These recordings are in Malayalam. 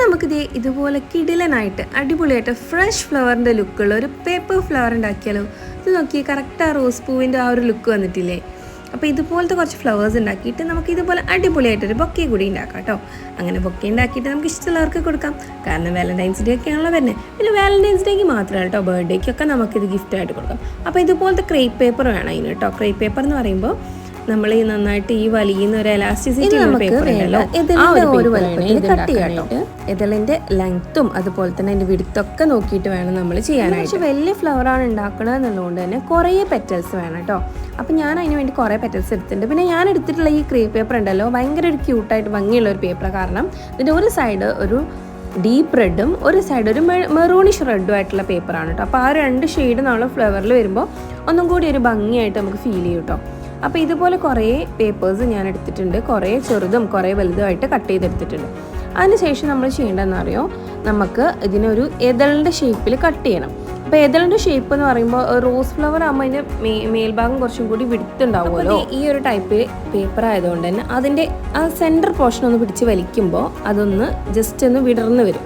നമുക്ക് ഇതുപോലെ കിടിലനായിട്ട് അടിപൊളിയായിട്ട് ഫ്രഷ് ഫ്ലവറിൻ്റെ ലുക്കുള്ള ഒരു പേപ്പർ ഫ്ലവർ ഉണ്ടാക്കിയാലോ. ഇത് നോക്കി കറക്റ്റ് ആ റോസ് പൂവിൻ്റെ ആ ഒരു ലുക്ക് വന്നിട്ടില്ലേ. അപ്പോൾ ഇതുപോലത്തെ കുറച്ച് ഫ്ലവേഴ്സ് ഉണ്ടാക്കിയിട്ട് നമുക്ക് ഇതുപോലെ അടിപൊളിയായിട്ടൊരു ബൊക്കെ കൂടി ഉണ്ടാക്കാം കേട്ടോ. അങ്ങനെ ബൊക്കെ ഉണ്ടാക്കിയിട്ട് നമുക്ക് ഇഷ്ടമുള്ളവർക്ക് കൊടുക്കാം. കാരണം വാലന്റൈൻസ് ഡേ ഒക്കെയാണല്ലോ വരുന്നത്. പിന്നെ വാലന്റൈൻസ് ഡേക്ക് മാത്രമല്ല കേട്ടോ, ബർത്ത്ഡേക്കൊക്കെ നമുക്കിത് ഗിഫ്റ്റായിട്ട് കൊടുക്കാം. അപ്പോൾ ഇതുപോലത്തെ ക്രേപ്പ് പേപ്പർ വേണം അതിന് കേട്ടോ. ക്രേപ്പ് പേപ്പർ എന്ന് പറയുമ്പോൾ നമ്മൾ ഈ നന്നായിട്ട് ഈ വലിയുന്ന ഒരു എലാസ്റ്റിസിറ്റി പേപ്പർ ഉണ്ടല്ലോ, ആ ഒരു വലിപ്പത്തിൽ കട്ട് ചെയ്യാട്ടോ. ഇതിലിൻ്റെ ലെങ്ത്തും അതുപോലെ തന്നെ അതിൻ്റെ വിടുത്തൊക്കെ നോക്കിയിട്ട് വേണം നമ്മൾ ചെയ്യാനായിട്ട്. പക്ഷേ വലിയ ഫ്ലവറാണ് ഉണ്ടാക്കുന്നത് എന്നുള്ളതുകൊണ്ട് തന്നെ കുറേ പെറ്റൽസ് വേണം കേട്ടോ. അപ്പം ഞാൻ അതിന് വേണ്ടി കുറേ പെറ്റൽസ് എടുത്തിട്ടുണ്ട്. പിന്നെ ഞാൻ എടുത്തിട്ടുള്ള ഈ ക്രേപ്പ് പേപ്പർ ഉണ്ടല്ലോ, ഭയങ്കര ഒരു ക്യൂട്ടായിട്ട് ഭംഗിയുള്ള ഒരു പേപ്പറാണ്. കാരണം ഇതിൻ്റെ ഒരു സൈഡ് ഒരു ഡീപ്പ് റെഡും ഒരു സൈഡ് ഒരു മെറൂണിഷ് റെഡും ആയിട്ടുള്ള പേപ്പറാണ് കേട്ടോ. അപ്പോൾ ആ രണ്ട് ഷെയ്ഡ് നമ്മൾ ഫ്ലവറിൽ വരുമ്പോൾ ഒന്നും കൂടി ഒരു ഭംഗിയായിട്ട് നമുക്ക് ഫീൽ ചെയ്യും കേട്ടോ. അപ്പോൾ ഇതുപോലെ കുറേ പേപ്പേഴ്സ് ഞാൻ എടുത്തിട്ടുണ്ട്. കുറേ ചെറുതും കുറേ വലുതുമായിട്ട് കട്ട് ചെയ്തെടുത്തിട്ടുണ്ട്. അതിനുശേഷം നമ്മൾ ചെയ്യേണ്ടതെന്ന് അറിയോ, നമുക്ക് ഇതിനൊരു എതളിൻ്റെ ഷേപ്പിൽ കട്ട് ചെയ്യണം. അപ്പോൾ എതളിൻ്റെ ഷേപ്പ് എന്ന് പറയുമ്പോൾ റോസ് ഫ്ലവർ ആകുമ്പോൾ അതിൻ്റെ മേൽഭാഗം കുറച്ചും കൂടി വിടുത്തുണ്ടാവുമല്ലോ. ഈ ഒരു ടൈപ്പ് പേപ്പർ ആയതുകൊണ്ട് തന്നെ അതിൻ്റെ ആ സെൻറ്റർ പോർഷൻ ഒന്ന് പിടിച്ച് വലിക്കുമ്പോൾ അതൊന്ന് ജസ്റ്റ് ഒന്ന് വിടർന്ന് വരും.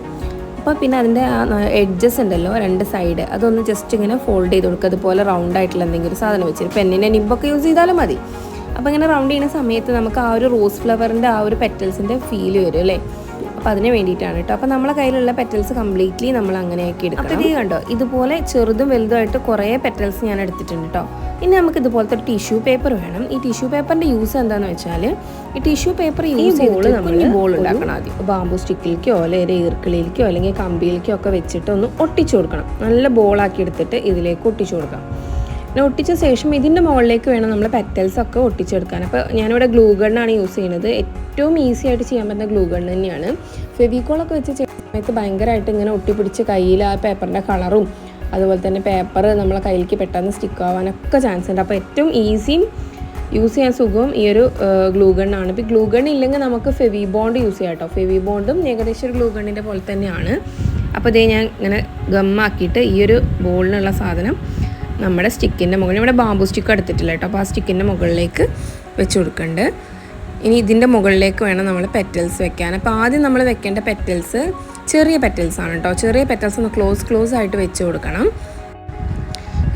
അപ്പോൾ പിന്നെ അതിൻ്റെ ആ എഡ്ജസ് ഉണ്ടല്ലോ, രണ്ട് സൈഡ്, അതൊന്ന് ജസ്റ്റ് ഇങ്ങനെ ഫോൾഡ് ചെയ്ത് കൊടുക്കുക. അതുപോലെ റൗണ്ട് ആയിട്ടുള്ള എന്തെങ്കിലും സാധനം വെച്ചിട്ട് പെന്നിൻ്റെ നിബൊക്കെ യൂസ് ചെയ്താലും മതി. അപ്പോൾ ഇങ്ങനെ റൗണ്ട് ചെയ്യുന്ന സമയത്ത് നമുക്ക് ആ ഒരു റോസ് ഫ്ലവറിൻ്റെ ആ ഒരു പെറ്റൽസിൻ്റെ ഫീൽ വരും അല്ലേ. അപ്പോൾ അതിന് വേണ്ടിയിട്ടാണ് കേട്ടോ. അപ്പോൾ നമ്മളെ കയ്യിലുള്ള പെറ്റൽസ് കംപ്ലീറ്റ്ലി നമ്മൾ അങ്ങനെയാക്കി എടുക്കണം. അപ്പോൾ ഇത് കണ്ടോ, ഇതുപോലെ ചെറുതും വലുതുമായിട്ട് കുറേ പെറ്റൽസ് ഞാൻ എടുത്തിട്ടുണ്ട് കേട്ടോ. ഇനി നമുക്ക് ഇതുപോലത്തെ ഒരു ടിഷ്യൂ പേപ്പർ വേണം. ഈ ടിഷ്യൂ പേപ്പറിൻ്റെ യൂസ് എന്താണെന്ന് വെച്ചാൽ, ഈ ടിഷ്യൂ പേപ്പർ യൂസ് ചെയ്തിട്ട് നമ്മൾ ബോൾ ഉണ്ടാക്കണം. ആദ്യം ബാമ്പു സ്റ്റിക്കിലേക്കോ അല്ലെങ്കിൽ ഈർക്കിളിലേക്കോ അല്ലെങ്കിൽ കമ്പിയിലേക്കോ ഒക്കെ വെച്ചിട്ട് ഒന്ന് ഒട്ടിച്ചു കൊടുക്കണം. നല്ല ബോളാക്കി എടുത്തിട്ട് ഇതിലേക്ക് ഒട്ടിച്ചു കൊടുക്കാം. പിന്നെ ഒട്ടിച്ച ശേഷം ഇതിൻ്റെ മുകളിലേക്ക് വേണം നമ്മൾ പെറ്റൽസ് ഒക്കെ ഒട്ടിച്ചെടുക്കാൻ. അപ്പോൾ ഞാനിവിടെ ഗ്ലൂ ഗണ്ണാണ് യൂസ് ചെയ്യുന്നത്. ഏറ്റവും ഈസി ആയിട്ട് ചെയ്യാൻ പറ്റുന്ന ഗ്ലൂ ഗണ്ണ് തന്നെയാണ്. ഫെവിക്കോളൊക്കെ വെച്ച് ചെയ്യുന്ന സമയത്ത് ഭയങ്കരമായിട്ട് ഇങ്ങനെ ഒട്ടിപ്പിടിച്ച് കയ്യിൽ ആ പേപ്പറിൻ്റെ കളറും അതുപോലെ തന്നെ പേപ്പർ നമ്മളെ കയ്യിലേക്ക് പെട്ടെന്ന് സ്റ്റിക്ക് ആവാനൊക്കെ ചാൻസ് ഉണ്ട്. അപ്പോൾ ഏറ്റവും ഈസിയും യൂസ് ചെയ്യാൻ സുഖവും ഈ ഒരു ഗ്ലൂ ഗണ്ണാണ്. ഇപ്പോൾ ഗ്ലൂ ഗണ്ണ് ഇല്ലെങ്കിൽ നമുക്ക് ഫെവി ബോണ്ട് യൂസ് ചെയ്യാം കേട്ടോ. ഫെവി ബോണ്ടും ഏകദേശം ഒരു ഗ്ലൂ ഗണ്ണിൻ്റെ പോലെ തന്നെയാണ്. അപ്പോൾ ഇതേ ഞാൻ ഇങ്ങനെ ഗമ്മാക്കിയിട്ട് ഈ ഒരു ബോളിനുള്ള സാധനം നമ്മുടെ സ്റ്റിക്കിൻ്റെ മുകളിൽ, ഇവിടെ ബാമ്പു സ്റ്റിക്ക് എടുത്തിട്ടില്ല കേട്ടോ, അപ്പോൾ ആ സ്റ്റിക്കിൻ്റെ മുകളിലേക്ക് വെച്ച് കൊടുക്കുന്നുണ്ട്. ഇനി ഇതിൻ്റെ മുകളിലേക്ക് വേണം നമ്മൾ പെറ്റൽസ് വെക്കാൻ. അപ്പോൾ ആദ്യം നമ്മൾ വെക്കേണ്ട പെറ്റൽസ് ചെറിയ പെറ്റൽസ് ആണ് കേട്ടോ. ചെറിയ പെറ്റൽസ് ഒന്ന് ക്ലോസ് ആയിട്ട് വെച്ച് കൊടുക്കണം.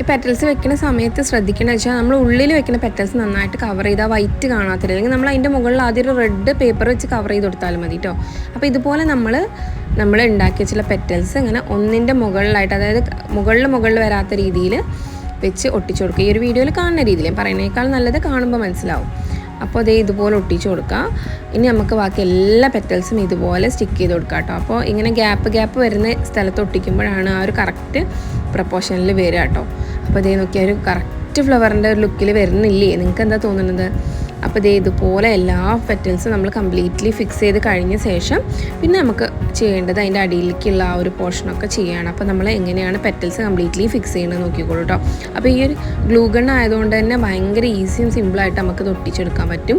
ഈ പെറ്റൽസ് വെക്കുന്ന സമയത്ത് ശ്രദ്ധിക്കേണ്ടത് വെച്ചാൽ നമ്മൾ ഉള്ളിൽ വെക്കുന്ന പെറ്റൽസ് നന്നായിട്ട് കവർ ചെയ്താൽ വൈറ്റ് കാണാത്തില്ല. അല്ലെങ്കിൽ നമ്മൾ അതിൻ്റെ മുകളിൽ ആദ്യം ഒരു റെഡ് പേപ്പർ വെച്ച് കവർ ചെയ്ത് കൊടുത്താലും മതി കേട്ടോ. അപ്പോൾ ഇതുപോലെ നമ്മൾ ഉണ്ടാക്കി വെച്ചുള്ള പെറ്റൽസ് ഇങ്ങനെ ഒന്നിൻ്റെ മുകളിലായിട്ട്, അതായത് മുകളിൽ വരാത്ത രീതിയിൽ വെച്ച് ഒട്ടിച്ചു കൊടുക്കുക. ഈ ഒരു വീഡിയോയിൽ കാണുന്ന രീതിയിൽ, പറയുന്നതിനേക്കാൾ നല്ലത് കാണുമ്പോൾ മനസ്സിലാവും. അപ്പോൾ അതേ ഇതുപോലെ ഒട്ടിച്ചു കൊടുക്കുക. ഇനി നമുക്ക് ബാക്കി എല്ലാ പെറ്റൽസും ഇതുപോലെ സ്റ്റിക്ക് ചെയ്ത് കൊടുക്കുക കേട്ടോ. അപ്പോൾ ഇങ്ങനെ ഗ്യാപ്പ് വരുന്ന സ്ഥലത്ത് ഒട്ടിക്കുമ്പോഴാണ് ആ ഒരു കറക്റ്റ് പ്രപ്പോർഷനിൽ വരിക കേട്ടോ. അപ്പോൾ ഇതേ നോക്കിയാൽ ഒരു കറക്റ്റ് ഫ്ലവറിൻ്റെ ഒരു ലുക്കിൽ വരുന്നില്ലേ, നിങ്ങൾക്ക് എന്താ തോന്നുന്നത്? അപ്പോൾ ഇതേ ഇതുപോലെ എല്ലാ പെറ്റൽസും നമ്മൾ കംപ്ലീറ്റ്ലി ഫിക്സ് ചെയ്ത് കഴിഞ്ഞ ശേഷം പിന്നെ നമുക്ക് ചെയ്യേണ്ടത് അതിൻ്റെ അടിയിലേക്കുള്ള ആ ഒരു പോർഷനൊക്കെ ചെയ്യുകയാണ്. അപ്പോൾ നമ്മൾ എങ്ങനെയാണ് പെറ്റൽസ് കംപ്ലീറ്റ്ലി ഫിക്സ് ചെയ്യുന്നത് നോക്കിക്കോളൂ കേട്ടോ. അപ്പോൾ ഈ ഒരു ഗ്ലൂ ഗൺ ആയതുകൊണ്ട് തന്നെ ഭയങ്കര ഈസിയും സിമ്പിളായിട്ട് നമുക്ക് ഒട്ടിച്ചെടുക്കാൻ പറ്റും.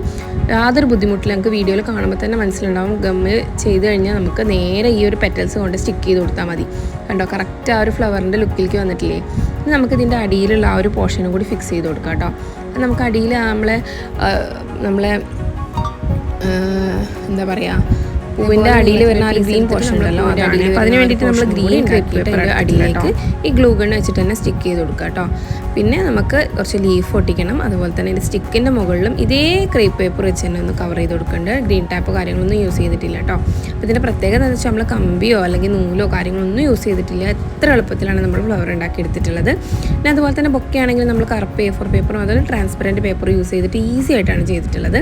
യാതൊരു ബുദ്ധിമുട്ടില്ല. നമുക്ക് വീഡിയോയിൽ കാണുമ്പോൾ തന്നെ മനസ്സിലുണ്ടാവും. ഗമ്മ് ചെയ്ത് കഴിഞ്ഞാൽ നമുക്ക് നേരെ ഈ ഒരു പെറ്റൽസ് കൊണ്ട് സ്റ്റിക്ക് ചെയ്ത് കൊടുത്താൽ മതി. കണ്ടോ, കറക്റ്റ് ആ ഒരു ഫ്ലവറിൻ്റെ ലുക്കിലേക്ക് വന്നിട്ടില്ലേ. ഇനി നമുക്കിതിൻ്റെ അടിയിലുള്ള ആ ഒരു പോർഷനും കൂടി ഫിക്സ് ചെയ്ത് കൊടുക്കാം കേട്ടോ. നമുക്ക് അടിയിൽ നമ്മളെ എന്താ പറയുക, പൂവിൻ്റെ അടിയിൽ വരുന്ന ആ ഒരു ഗ്രീൻ പോർഷൻ ഉണ്ടല്ലോ, അടിയിൽ. അപ്പോൾ അതിന് വേണ്ടിയിട്ട് നമ്മൾ ഗ്രീൻ ക്രേപ്പ് അടിയിലേക്ക് ഈ ഗ്ലൂ ഗൺ വെച്ചിട്ട് തന്നെ സ്റ്റിക്ക് ചെയ്ത് കൊടുക്കുക കേട്ടോ. പിന്നെ നമുക്ക് കുറച്ച് ലീഫ് ഒട്ടിക്കണം. അതുപോലെ തന്നെ ഇതിൻ്റെ സ്റ്റിക്കിൻ്റെ മുകളിലും ഇതേ ക്രേപ്പ് പേപ്പർ വെച്ച് തന്നെ ഒന്ന് കവർ ചെയ്ത് കൊടുക്കേണ്ടത്. ഗ്രീൻ ടാപ്പ് കാര്യങ്ങളൊന്നും യൂസ് ചെയ്തിട്ടില്ല കേട്ടോ. അപ്പോൾ ഇതിൻ്റെ പ്രത്യേകത എന്ന് വെച്ചാൽ നമ്മൾ കമ്പിയോ അല്ലെങ്കിൽ നൂലോ കാര്യങ്ങളൊന്നും യൂസ് ചെയ്തിട്ടില്ല. എത്ര എളുപ്പത്തിലാണ് നമ്മൾ ഫ്ലവർ ഉണ്ടാക്കി എടുത്തിട്ടുള്ളത്. പിന്നെ അതുപോലെ തന്നെ ബൊക്കെ ആണെങ്കിൽ നമ്മൾ കറുപ്പ് A4 പേപ്പറും അതുപോലെ ട്രാൻസ്പെറൻറ്റ് പേപ്പർ യൂസ് ചെയ്തിട്ട് ഈസി ആയിട്ടാണ് ചെയ്തിട്ടുള്ളത്.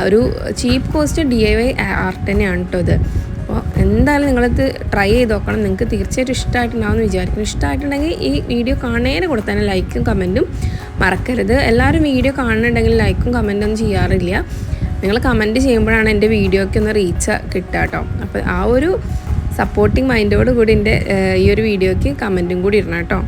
ഒരു ചീപ്പ് കോസ്റ്റ് DIY ആർട്ട് തന്നെയാണ് കേട്ടോ ഇത്. അപ്പോൾ എന്തായാലും നിങ്ങളിത് ട്രൈ ചെയ്ത് നോക്കണം. നിങ്ങൾക്ക് തീർച്ചയായിട്ടും ഇഷ്ടമായിട്ടുണ്ടാവുമെന്ന് വിചാരിക്കുന്നു. ഇഷ്ടമായിട്ടുണ്ടെങ്കിൽ ഈ വീഡിയോ കാണുന്നതിന് കൂടെ തന്നെ ലൈക്കും കമൻറ്റും മറക്കരുത്. എല്ലാവരും വീഡിയോ കാണുന്നുണ്ടെങ്കിൽ ലൈക്കും കമൻറ്റൊന്നും ചെയ്യാറില്ല. നിങ്ങൾ കമൻറ്റ് ചെയ്യുമ്പോഴാണ് എൻ്റെ വീഡിയോയ്ക്ക് ഒന്ന് റീച്ച് കിട്ടുക കേട്ടോ. അപ്പോൾ ആ ഒരു സപ്പോർട്ടിങ് മൈൻഡോട് കൂടി എൻ്റെ ഈ ഒരു വീഡിയോയ്ക്ക് കമൻറ്റും കൂടി ഇടണം കേട്ടോ.